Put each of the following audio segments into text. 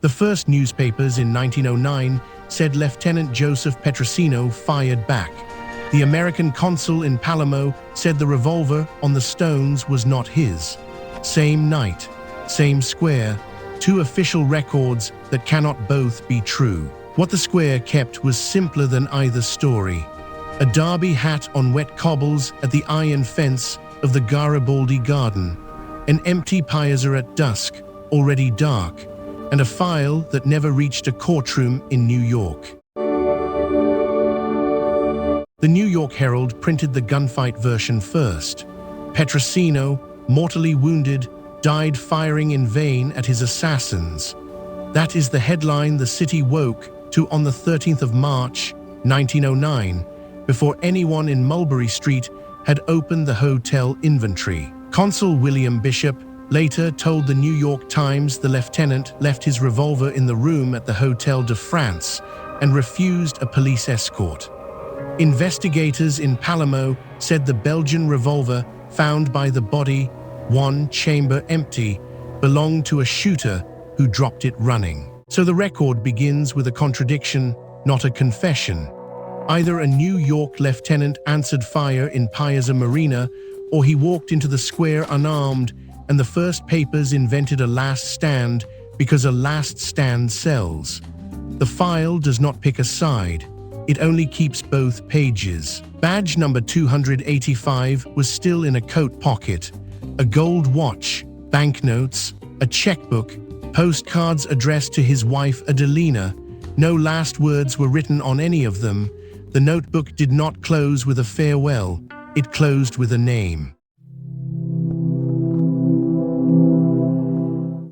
The first newspapers in 1909 said Lieutenant Joseph Petrosino fired back. The American consul in Palermo said the revolver on the stones was not his. Same night, same square, two official records that cannot both be true. What the square kept was simpler than either story. A derby hat on wet cobbles at the iron fence of the Garibaldi garden, an empty piazza at dusk, already dark, and a file that never reached a courtroom in New York. The New York Herald printed the gunfight version first. Petrosino, mortally wounded, died firing in vain at his assassins. That is the headline the city woke to on the 13th of March, 1909, before anyone in Mulberry Street had opened the hotel inventory. Consul William Bishop later told the New York Times the lieutenant left his revolver in the room at the Hotel de France and refused a police escort. Investigators in Palermo said the Belgian revolver found by the body, one chamber empty, belonged to a shooter who dropped it running. So the record begins with a contradiction, not a confession. Either a New York lieutenant answered fire in Piazza Marina, or he walked into the square unarmed, and the first papers invented a last stand because a last stand sells. The file does not pick a side. It only keeps both pages. Badge number 285 was still in a coat pocket. A gold watch, banknotes, a checkbook, postcards addressed to his wife Adelina. No last words were written on any of them. The notebook did not close with a farewell. It closed with a name.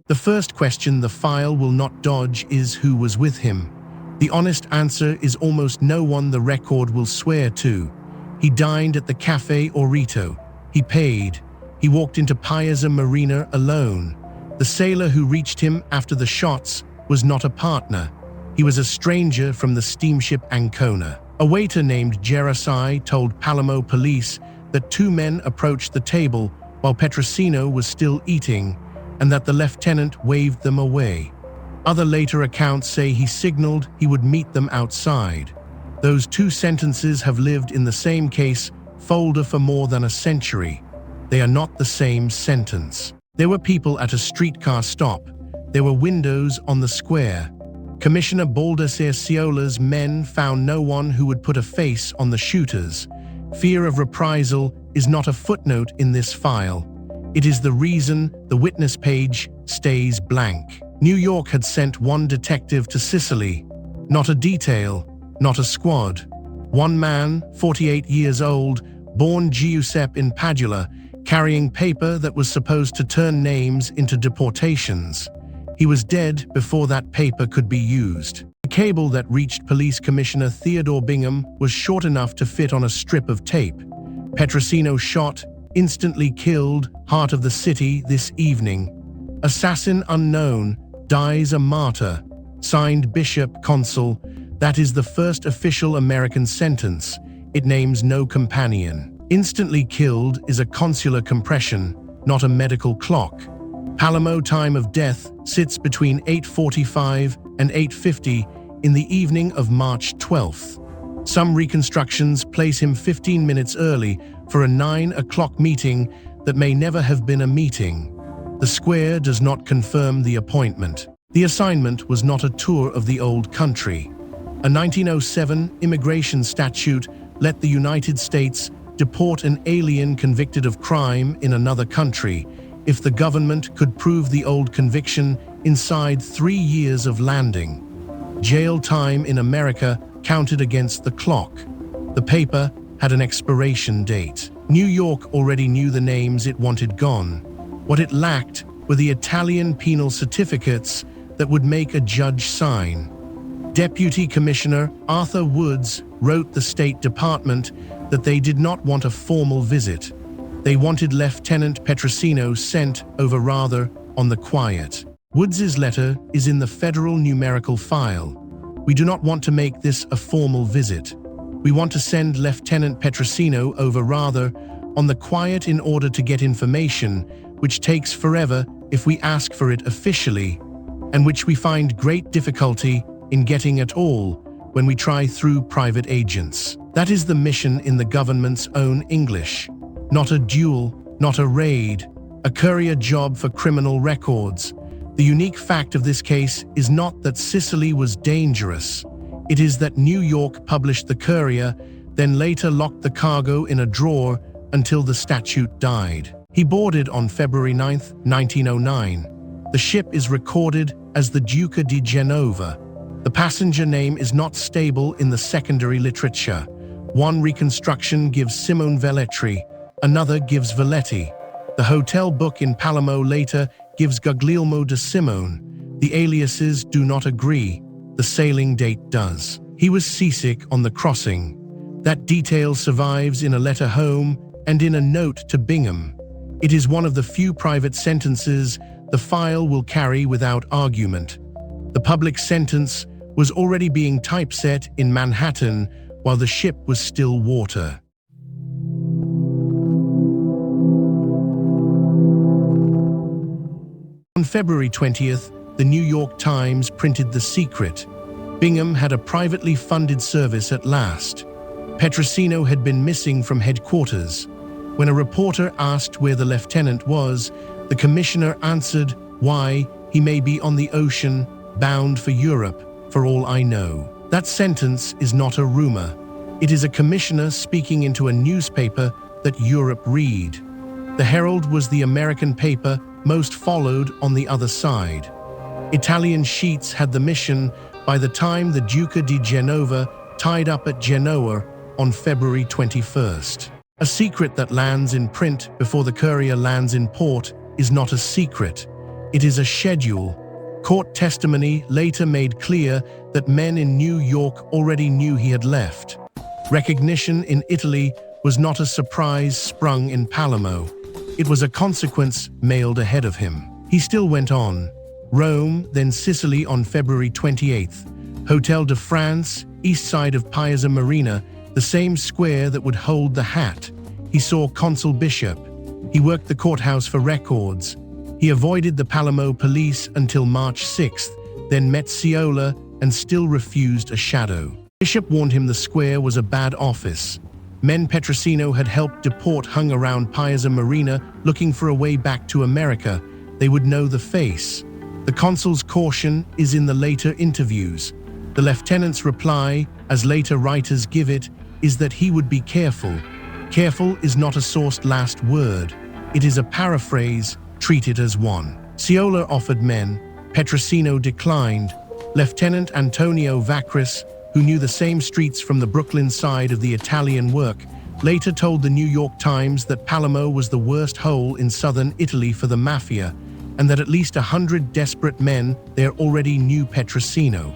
The first question the file will not dodge is who was with him. The honest answer is almost no one the record will swear to. He dined at the Café Orito. He paid. He walked into Piazza Marina alone. The sailor who reached him after the shots was not a partner. He was a stranger from the steamship Ancona. A waiter named Gerasai told Palermo police that two men approached the table while Petrosino was still eating, and that the lieutenant waved them away. Other later accounts say he signaled he would meet them outside. Those two sentences have lived in the same case folder for more than a century. They are not the same sentence. There were people at a streetcar stop. There were windows on the square. Commissioner Baldasciola's men found no one who would put a face on the shooters. Fear of reprisal is not a footnote in this file. It is the reason the witness page stays blank. New York had sent one detective to Sicily. Not a detail, not a squad. One man, 48 years old, born Giuseppe in Padula, carrying paper that was supposed to turn names into deportations. He was dead before that paper could be used. The cable that reached Police Commissioner Theodore Bingham was short enough to fit on a strip of tape. Petrosino shot, instantly killed, heart of the city this evening. Assassin unknown, dies a martyr. Signed Bishop, Consul. That is the first official American sentence. It names no companion. Instantly killed is a consular compression, not a medical clock. Palermo time of death sits between 8:45 and 8:50 in the evening of March 12th. Some reconstructions place him 15 minutes early for a 9 o'clock meeting that may never have been a meeting. The square does not confirm the appointment. The assignment was not a tour of the old country. A 1907 immigration statute let the United States deport an alien convicted of crime in another country if the government could prove the old conviction inside 3 years of landing. Jail time in America counted against the clock. The paper had an expiration date. New York already knew the names it wanted gone. What it lacked were the Italian penal certificates that would make a judge sign. Deputy Commissioner Arthur Woods wrote the State Department that they did not want a formal visit. They wanted Lieutenant Petrosino sent over rather on the quiet. Woods's letter is in the federal numerical file. We do not want to make this a formal visit. We want to send Lieutenant Petrosino over rather on the quiet in order to get information, which takes forever if we ask for it officially, and which we find great difficulty in getting at all when we try through private agents. That is the mission in the government's own English. Not a duel, not a raid, a courier job for criminal records. The unique fact of this case is not that Sicily was dangerous. It is that New York published the courier, then later locked the cargo in a drawer until the statute died. He boarded on February 9, 1909. The ship is recorded as the Duca di Genova. The passenger name is not stable in the secondary literature. One reconstruction gives Simone Velletri, another gives Velletti. The hotel book in Palermo later gives Guglielmo de Simone. The aliases do not agree. The sailing date does. He was seasick on the crossing. That detail survives in a letter home and in a note to Bingham. It is one of the few private sentences the file will carry without argument. The public sentence was already being typeset in Manhattan while the ship was still water. On February 20th, the New York Times printed The Secret. Bingham had a privately funded service at last. Petrosino had been missing from headquarters. When a reporter asked where the lieutenant was, the commissioner answered, "Why, he may be on the ocean, bound for Europe, for all I know." That sentence is not a rumor. It is a commissioner speaking into a newspaper that Europe read. The Herald was the American paper most followed on the other side. Italian sheets had the mission by the time the Duca di Genova tied up at Genoa on February 21st. A secret that lands in print before the courier lands in port is not a secret. It is a schedule. Court testimony later made clear that men in New York already knew he had left. Recognition in Italy was not a surprise sprung in Palermo. It was a consequence mailed ahead of him. He still went on. Rome, then Sicily on February 28th. Hotel de France, east side of Piazza Marina, the same square that would hold the hat. He saw Consul Bishop. He worked the courthouse for records. He avoided the Palermo police until March 6th, then met Ciola and still refused a shadow. Bishop warned him the square was a bad office. Men Petrosino had helped deport hung around Piazza Marina looking for a way back to America. They would know the face. The consul's caution is in the later interviews. The lieutenant's reply, as later writers give it, is that he would be careful. Careful is not a sourced last word. It is a paraphrase, treat it as one. Ciola offered men. Petrosino declined. Lieutenant Antonio Vachris, who knew the same streets from the Brooklyn side of the Italian work, later told the New York Times that Palermo was the worst hole in southern Italy for the Mafia, and that at least 100 desperate men there already knew Petrosino.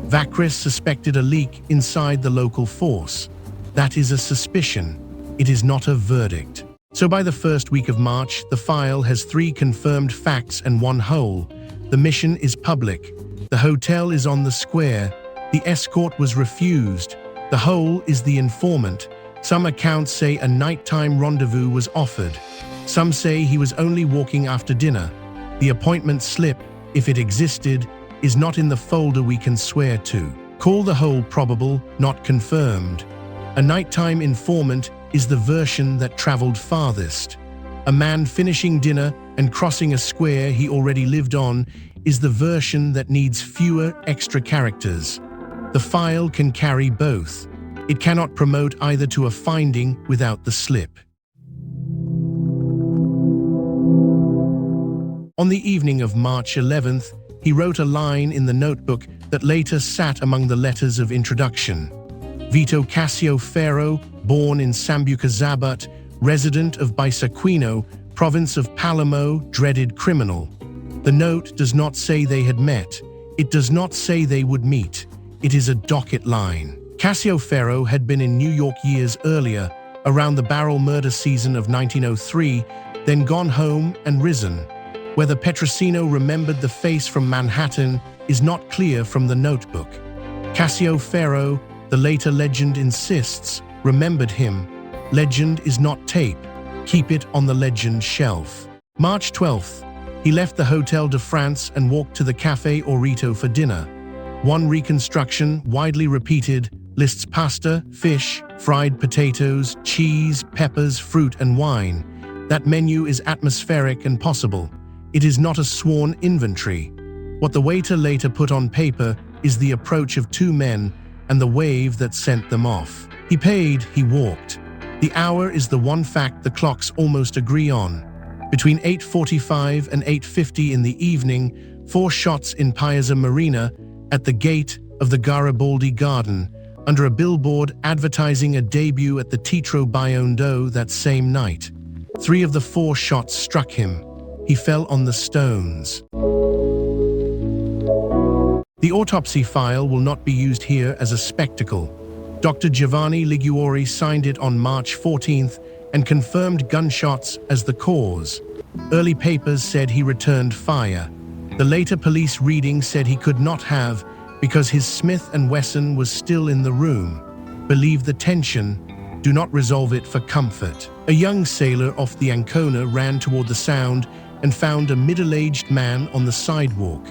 Vachris suspected a leak inside the local force. That is a suspicion. It is not a verdict. So by the first week of March, the file has 3 confirmed facts and 1 hole. The mission is public. The hotel is on the square. The escort was refused. The hole is the informant. Some accounts say a nighttime rendezvous was offered. Some say he was only walking after dinner. The appointment slip, if it existed, is not in the folder we can swear to. Call the hole probable, not confirmed. A nighttime informant is the version that traveled farthest. A man finishing dinner and crossing a square he already lived on is the version that needs fewer extra characters. The file can carry both. It cannot promote either to a finding without the slip. On the evening of March 11th, he wrote a line in the notebook that later sat among the letters of introduction. Vito Cascio Ferro, born in Sambuca, resident of Bisaquino, province of Palermo, dreaded criminal. The note does not say they had met. It does not say they would meet. It is a docket line. Cascio Ferro had been in New York years earlier, around the barrel murder season of 1903, then gone home and risen. Whether Petrosino remembered the face from Manhattan is not clear from the notebook. Cascio Ferro, the later legend insists, remembered him. Legend is not tape. Keep it on the legend shelf. March 12th. He left the Hotel de France and walked to the Café Orito for dinner. One reconstruction, widely repeated, lists pasta, fish, fried potatoes, cheese, peppers, fruit, and wine. That menu is atmospheric and possible. It is not a sworn inventory. What the waiter later put on paper is the approach of two men and the wave that sent them off. He paid, he walked. The hour is the one fact the clocks almost agree on. Between 8:45 and 8:50 in the evening, 4 shots in Piazza Marina at the gate of the Garibaldi Garden, under a billboard advertising a debut at the Teatro Biondo that same night. 3 of the 4 shots struck him. He fell on the stones. The autopsy file will not be used here as a spectacle. Dr. Giovanni Liguori signed it on March 14th and confirmed gunshots as the cause. Early papers said he returned fire. The later police reading said he could not have because his Smith & Wesson was still in the room. Believe the tension, do not resolve it for comfort. A young sailor off the Ancona ran toward the Sound and found a middle-aged man on the sidewalk.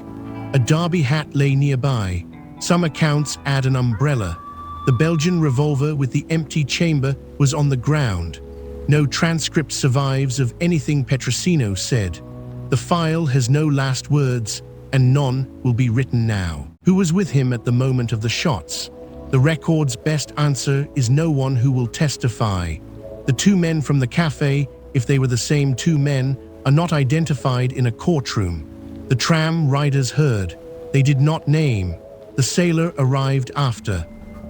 A derby hat lay nearby. Some accounts add an umbrella. The Belgian revolver with the empty chamber was on the ground. No transcript survives of anything Petrosino said. The file has no last words, and none will be written now. Who was with him at the moment of the shots? The record's best answer is no one who will testify. The 2 men from the cafe, if they were the same 2 men, are not identified in a courtroom. The tram riders heard. They did not name. The sailor arrived after.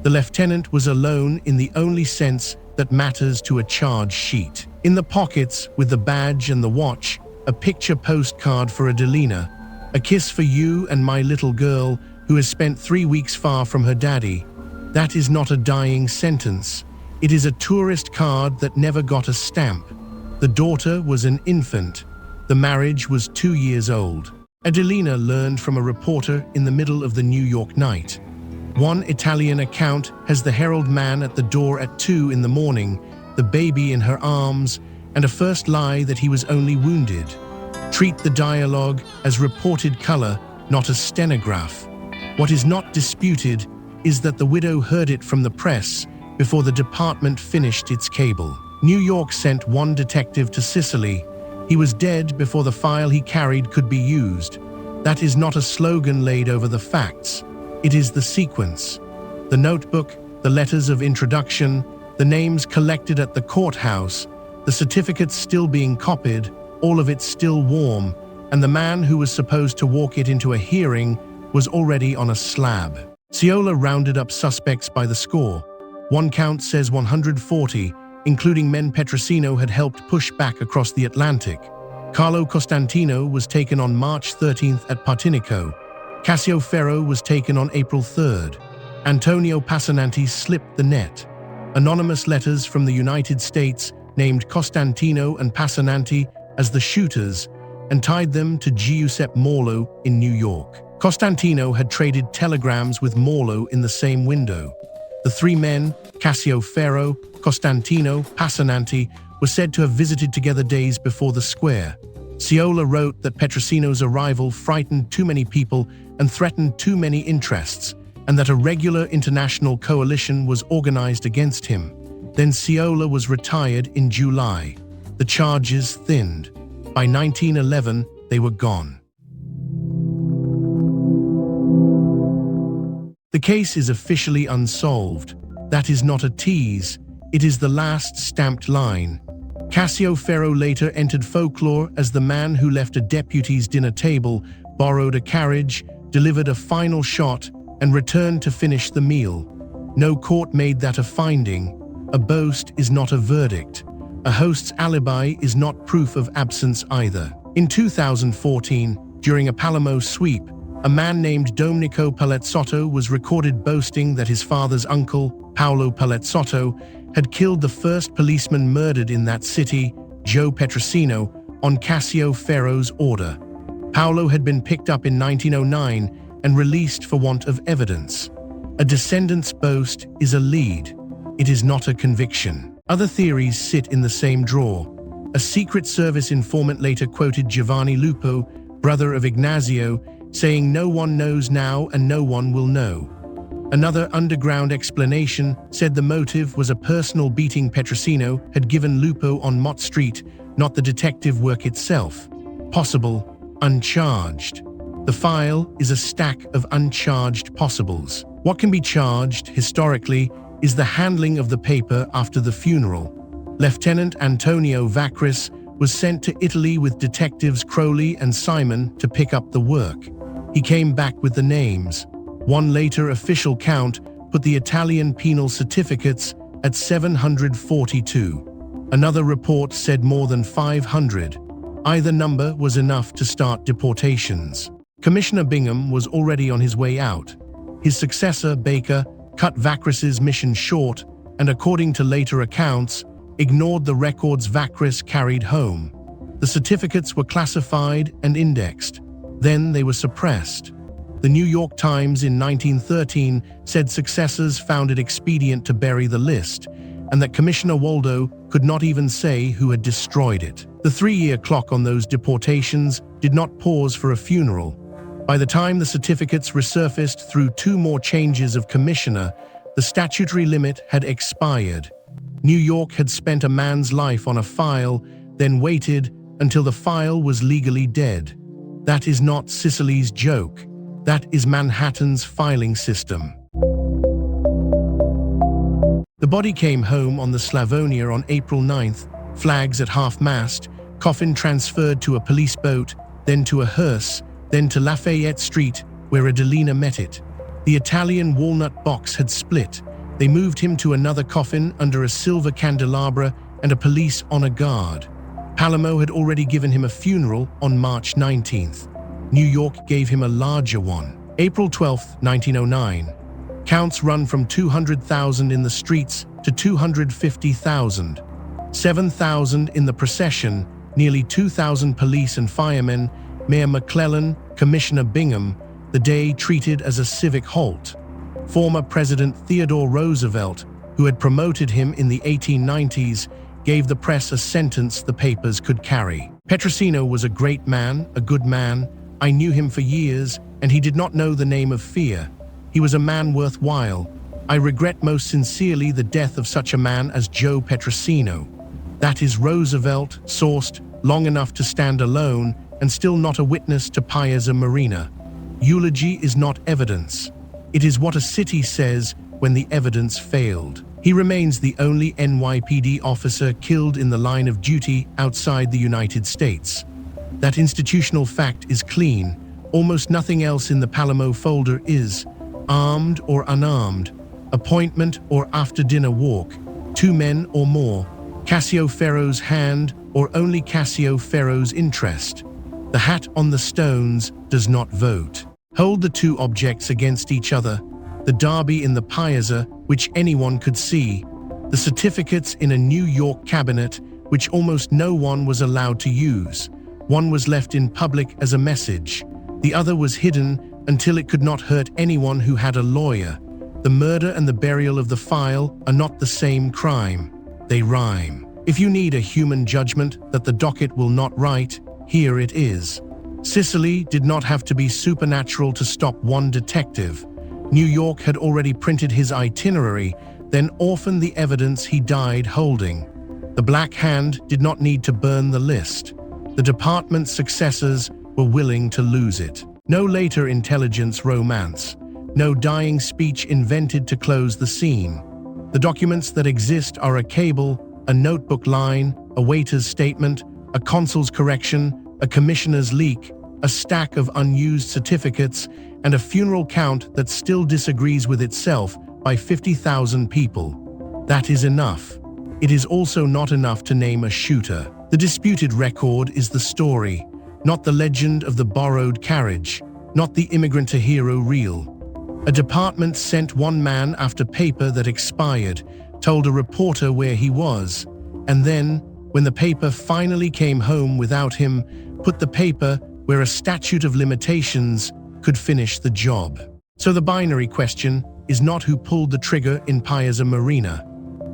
The lieutenant was alone in the only sense that matters to a charge sheet. In the pockets, with the badge and the watch, a picture postcard for Adelina. A kiss for you and my little girl who has spent 3 weeks far from her daddy. That is not a dying sentence. It is a tourist card that never got a stamp. The daughter was an infant. The marriage was 2 years old. Adelina learned from a reporter in the middle of the New York night. One Italian account has the herald man at the door at 2 in the morning, the baby in her arms, and a first lie that he was only wounded. Treat the dialogue as reported color, not as stenograph. What is not disputed is that the widow heard it from the press before the department finished its cable. New York sent one detective to Sicily. He was dead before the file he carried could be used. That is not a slogan laid over the facts. It is the sequence. The notebook, the letters of introduction, the names collected at the courthouse, the certificates still being copied, all of it still warm, and the man who was supposed to walk it into a hearing was already on a slab. Ciola rounded up suspects by the score. One count says 140, including men Petrosino had helped push back across the Atlantic. Carlo Costantino was taken on March 13th at Partinico. Cascio Ferro was taken on April 3rd. Antonio Passananti slipped the net. Anonymous letters from the United States named Costantino and Passananti as the shooters and tied them to Giuseppe Morlo in New York. Costantino had traded telegrams with Morlo in the same window. The 3 men, Cascio Ferro, Costantino, Passananti, were said to have visited together days before the square. Ciola wrote that Petrosino's arrival frightened too many people and threatened too many interests, and that a regular international coalition was organized against him. Then Ciola was retired in July. The charges thinned. By 1911, they were gone. The case is officially unsolved. That is not a tease. It is the last stamped line. Cascio Ferro later entered folklore as the man who left a deputy's dinner table, borrowed a carriage, delivered a final shot, and returned to finish the meal. No court made that a finding. A boast is not a verdict. A host's alibi is not proof of absence either. In 2014, during a Palermo sweep, a man named Domenico Palezzotto was recorded boasting that his father's uncle, Paolo Palezzotto, had killed the first policeman murdered in that city, Joe Petrosino, on Cascio Ferro's order. Paolo had been picked up in 1909 and released for want of evidence. A descendant's boast is a lead. It is not a conviction. Other theories sit in the same drawer. A Secret Service informant later quoted Giovanni Lupo, brother of Ignazio, saying, "No one knows now and no one will know." Another underground explanation said the motive was a personal beating Petrosino had given Lupo on Mott Street, not the detective work itself. Possible, uncharged. The file is a stack of uncharged possibles. What can be charged, historically, is the handling of the paper after the funeral. Lieutenant Antonio Vachris was sent to Italy with detectives Crowley and Simon to pick up the work. He came back with the names. One later official count put the Italian penal certificates at 742. Another report said more than 500. Either number was enough to start deportations. Commissioner Bingham was already on his way out. His successor, Baker, cut Vachris's mission short and, according to later accounts, ignored the records Vachris carried home. The certificates were classified and indexed. Then they were suppressed. The New York Times in 1913 said successors found it expedient to bury the list, and that Commissioner Waldo could not even say who had destroyed it. The 3-year clock on those deportations did not pause for a funeral. By the time the certificates resurfaced through 2 more changes of commissioner, the statutory limit had expired. New York had spent a man's life on a file, then waited until the file was legally dead. That is not Sicily's joke. That is Manhattan's filing system. The body came home on the Slavonia on April 9th, flags at half-mast, coffin transferred to a police boat, then to a hearse, then to Lafayette Street, where Adelina met it. The Italian walnut box had split. They moved him to another coffin under a silver candelabra and a police honor guard. Palermo had already given him a funeral on March 19th. New York gave him a larger one. April 12, 1909. Counts run from 200,000 in the streets to 250,000. 7,000 in the procession, nearly 2,000 police and firemen, Mayor McClellan, Commissioner Bingham, the day treated as a civic halt. Former President Theodore Roosevelt, who had promoted him in the 1890s, gave the press a sentence the papers could carry. "Petrosino was a great man, a good man. I knew him for years, and he did not know the name of fear. He was a man worthwhile. I regret most sincerely the death of such a man as Joe Petrosino." That is Roosevelt, sourced long enough to stand alone and still not a witness to Piazza Marina. Eulogy is not evidence. It is what a city says when the evidence failed. He remains the only NYPD officer killed in the line of duty outside the United States. That institutional fact is clean. Almost nothing else in the Palermo folder is armed or unarmed, appointment or after-dinner walk, 2 men or more, Cascio Ferro's hand or only Cascio Ferro's interest. The hat on the stones does not vote. Hold the 2 objects against each other, the derby in the Piazza, which anyone could see, the certificates in a New York cabinet, which almost no one was allowed to use. One was left in public as a message. The other was hidden until it could not hurt anyone who had a lawyer. The murder and the burial of the file are not the same crime. They rhyme. If you need a human judgment that the docket will not write, here it is. Sicily did not have to be supernatural to stop one detective. New York had already printed his itinerary, then orphaned the evidence he died holding. The Black Hand did not need to burn the list. The department's successors were willing to lose it. No later intelligence romance. No dying speech invented to close the scene. The documents that exist are a cable, a notebook line, a waiter's statement, a consul's correction, a commissioner's leak, a stack of unused certificates, and a funeral count that still disagrees with itself by 50,000 people. That is enough. It is also not enough to name a shooter. The disputed record is the story, not the legend of the borrowed carriage, not the immigrant-to-hero reel. A department sent one man after paper that expired, told a reporter where he was, and then, when the paper finally came home without him, put the paper where a statute of limitations could finish the job. So the binary question is not who pulled the trigger in Piazza Marina.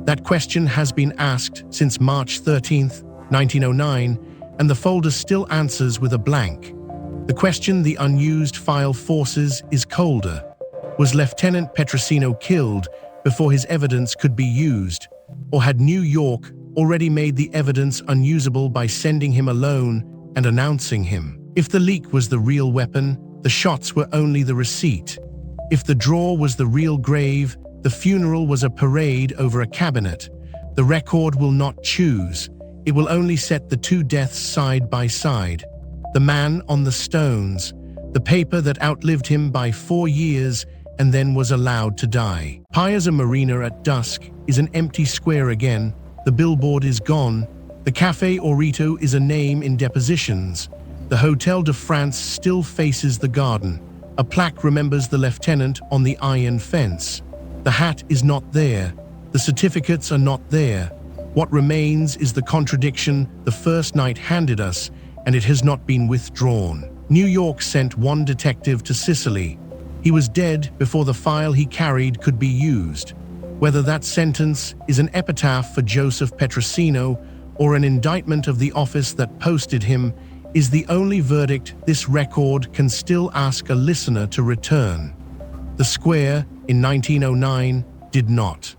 That question has been asked since March 13th, 1909, and the folder still answers with a blank. The question the unused file forces is colder. Was Lieutenant Petrosino killed before his evidence could be used, or had New York already made the evidence unusable by sending him alone and announcing him? If the leak was the real weapon, the shots were only the receipt. If the drawer was the real grave, the funeral was a parade over a cabinet. The record will not choose. It will only set the two deaths side by side. The man on the stones, the paper that outlived him by 4 years and then was allowed to die. Piazza Marina at dusk is an empty square again. The billboard is gone. The Café Orito is a name in depositions. The Hotel de France still faces the garden. A plaque remembers the lieutenant on the iron fence. The hat is not there. The certificates are not there. What remains is the contradiction the first night handed us, and it has not been withdrawn. New York sent one detective to Sicily. He was dead before the file he carried could be used. Whether that sentence is an epitaph for Joseph Petrosino or an indictment of the office that posted him is the only verdict this record can still ask a listener to return. The square, in 1909, did not.